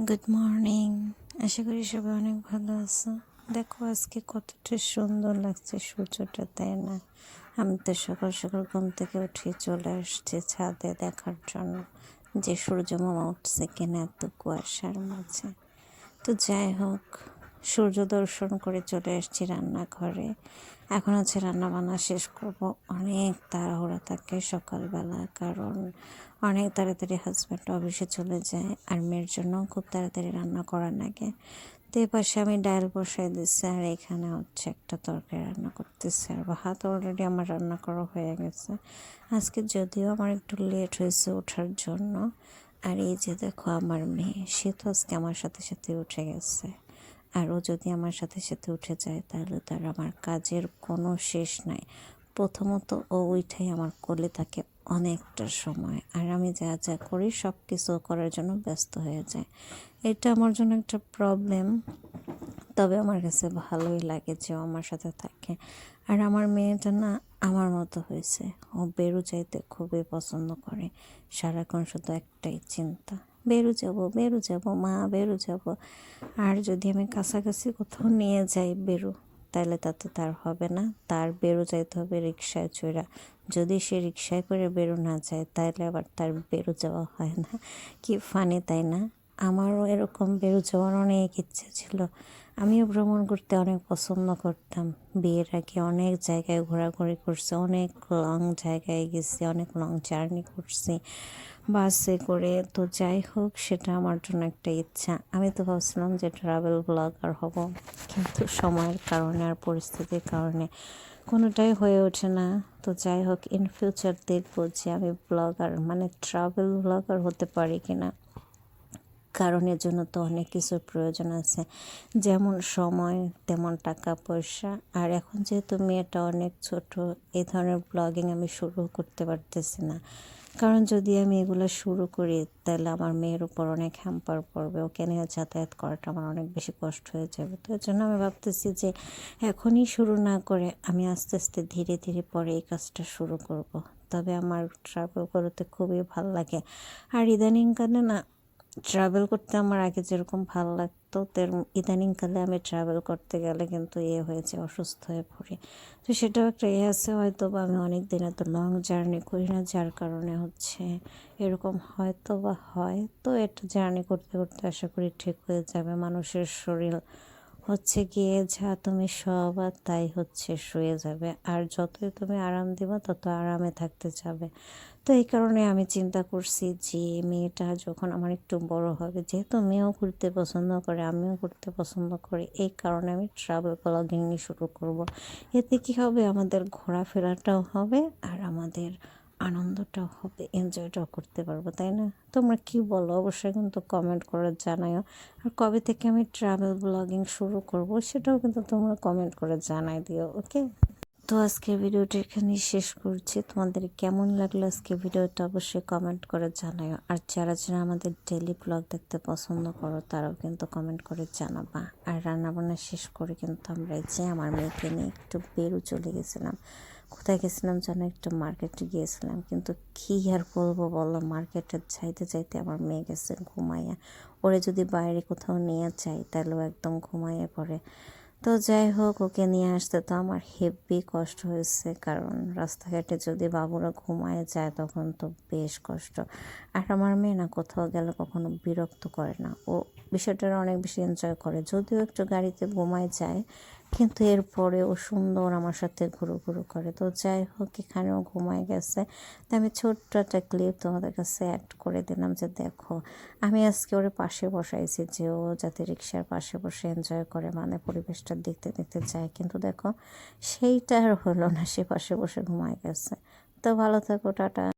Good morning. আশা করি সবাই অনেক ভালো আছে। দেখো আজকে কতটা সুন্দর লাগছে সূর্যটা, তাই না? আমি তো সকাল সকাল ঘুম থেকে উঠে চলে আসছি ছাদে দেখার জন্য যে সূর্য মামা উঠছে কিনা এত কুয়াশার মাঝে। তো যাই হোক, সূর্য দর্শন করে চলে এসেছি রান্নাঘরে। এখন হচ্ছে রান্নাবান্না শেষ করব। অনেক তাড়াহুড়া থাকে সকালবেলা, কারণ অনেক তাড়াতাড়ি হাজব্যান্ড অফিসে চলে যায় আর মেয়ের জন্য খুব তাড়াতাড়ি রান্না করা লাগে। তো এই পাশে আমি ডাল বসাই দিচ্ছি আর এখানে হচ্ছে একটা তরকারি রান্না করতেছি, আর ভাত অলরেডি আমার রান্না করা হয়ে গেছে। আজকে যদিও আমার একটু লেট হয়েছে ওঠার জন্য। আর এই যে দেখো আমার মেয়ে, সে তো আজকে আমার সাথে সাথে উঠে গেছে। আর ও যদি আমার সাথে সাথে উঠে যায় তাহলে তার আমার কাজের কোনো শেষ নাই। প্রথমত ও উঠাই আমার কোলে থাকে অনেকটা সময়, আর আমি যা যা করি সব কিছু করার জন্য ব্যস্ত হয়ে যায়। এটা আমার জন্য একটা প্রবলেম, তবে আমার কাছে ভালোই লাগে যে ও আমার সাথে থাকে। আর আমার মেয়েটা না আমার মতো হয়েছে, ও বেরো যাইতে খুবই পছন্দ করে। সারাক্ষণ শুধু একটাই চিন্তা, বেরো যাব মা, বেরো যাব। আর যদি আমি কাছাকাছি কোথাও নিয়ে যাই বেরো, তাহলে তাতে তার হবে না, তার বেরো যাইতে হবে রিক্সায় চড়া। যদি সে রিক্সায় করে বেরো না যায় তাহলে আবার তার বেরো যাওয়া হয় না। কি ফানি, তাই না? আমারও এরকম বেরো যাওয়ার অনেক ইচ্ছে ছিল। আমিও ভ্রমণ করতে অনেক পছন্দ করতাম। বিয়ের আগে অনেক জায়গায় ঘোরাঘুরি করছি, অনেক লং জায়গায় গেছি, অনেক লং জার্নি করছি বাসে করে। তো যাই হোক, সেটা আমার জন্য একটা ইচ্ছা। আমি তো ভাবছিলাম যে ট্রাভেল ব্লগার হব, কিন্তু সময়ের কারণে আর পরিস্থিতির কারণে কোনোটাই হয়ে ওঠে না। তো যাই হোক, ইন ফিউচার দেখবো যে আমি ব্লগার মানে ট্রাভেল ব্লগার হতে পারি কিনা। কারণ এর জন্য তো অনেক কিছুর প্রয়োজন আছে, যেমন সময় তেমন টাকা পয়সা। আর এখন যেহেতু মেয়েটা অনেক ছোট, এই ধরনের ব্লগিং আমি শুরু করতে পারতেছি না। কারণ যদি আমি এগুলো শুরু করি তাহলে আমার মেয়ের উপর অনেক হ্যাম্পার পড়বে, ওকে নিয়ে যাতায়াত করাটা আমার অনেক বেশি কষ্ট হয়ে যাবে। তো এর জন্য আমি ভাবতেছি যে এখনই শুরু না করে আমি আস্তে আস্তে ধীরে ধীরে পরে এই কাজটা শুরু করব। তবে আমার ট্রাভেল করতে খুবই ভালো লাগে। আর ইদানিংকালে না ট্রাভেল করতে আমার আগে যেরকম ভালো লাগতো, ইদানিংকালে আমি ট্রাভেল করতে গেলে কিন্তু হয়েছে, অসুস্থ হয়ে পড়ি। তো সেটাও একটা আছে, হয়তো বা আমি অনেক দিন এত লং জার্নি করি না, যার কারণে হচ্ছে এরকম হয়তো বা হয়। তো এটা জার্নি করতে করতে আশা করি ঠিক হয়ে যাবে। মানুষের শরীর হচ্ছে গিয়ে যা তুমি শোয়াবা তাই হচ্ছে শুয়ে যাবে, আর যতই তুমি আরাম দিবা তত আরামে থাকতে যাবে। তো এই কারণে আমি চিন্তা করছি যে মেয়েটা যখন আমার একটু বড় হবে, যেহেতু মেয়েও ঘুরতে পছন্দ করে আমিও ঘুরতে পছন্দ করি, এই কারণে আমি ট্রাভেল ব্লগিং শুরু করব। এতে কী হবে, আমাদের ঘোরাফেরাটাও হবে আর আমাদের আনন্দটাও হবে, এনজয়টাও করতে পারবো, তাই না? তোমরা কি বলো অবশ্যই কিন্তু কমেন্ট করে জানাও। আর কবে থেকে আমি ট্রাভেল ব্লগিং শুরু করব সেটাও কিন্তু তোমরা কমেন্ট করে জানাই দিও, ওকে? তো আজকের ভিডিওটা এখানেই শেষ করছি। তোমাদের কেমন লাগলো আজকের ভিডিওটা অবশ্যই কমেন্ট করে জানাও। আর যারা যারা আমাদের ডেইলি ব্লগ দেখতে পছন্দ করো তারাও কিন্তু কমেন্ট করে জানাবা। আর রান্নাবান্না শেষ করে কিন্তু আমরা এই যে আমার মেয়েকে নিয়ে একটু বেরো চলে গেছিলাম। কোথায় গেছিলাম যেন, একটু মার্কেটে গিয়েছিলাম, কিন্তু কী আর বলবো বলো, মার্কেটে যাইতে যাইতে আমার মেয়ে গেছে ঘুমাইয়া। ওরে যদি বাইরে কোথাও নিয়ে যাই তাহলেও একদম ঘুমাইয়ে পড়ে। তো যাই হোক, ওকে নিয়ে আসতে তো আমার হেভি কষ্ট হয়েছে, কারণ রাস্তাঘাটে যদি বাবুরা ঘুমায় যায় তখন তো বেশ কষ্ট। আর আমার মেয়ে না কোথাও গেলে কখনো বিরক্ত করে না, ও বিষয়টা অনেক বেশি এনজয় করে। যদিও একটু গাড়িতে ঘুমায় যায়, কিন্তু এরপরে ও সুন্দর আমার সাথে ঘুরু ঘুরু করে। তো যাই হোক, এখানেও ঘুমায় গেছে। তো আমি ছোট্ট একটা ক্লিপ তোমাদের কাছে অ্যাড করে দিলাম যে দেখো, আমি আজকে ওর পাশে বসাইছি যে ও যাতে রিক্সার পাশে বসে এনজয় করে, মানে পরিবেশটা দেখতে দেখতে যায়। কিন্তু দেখো সেইটা আর হলো না, সে পাশে বসে ঘুমায় গেছে। তো ভালো থাকো, টাটা।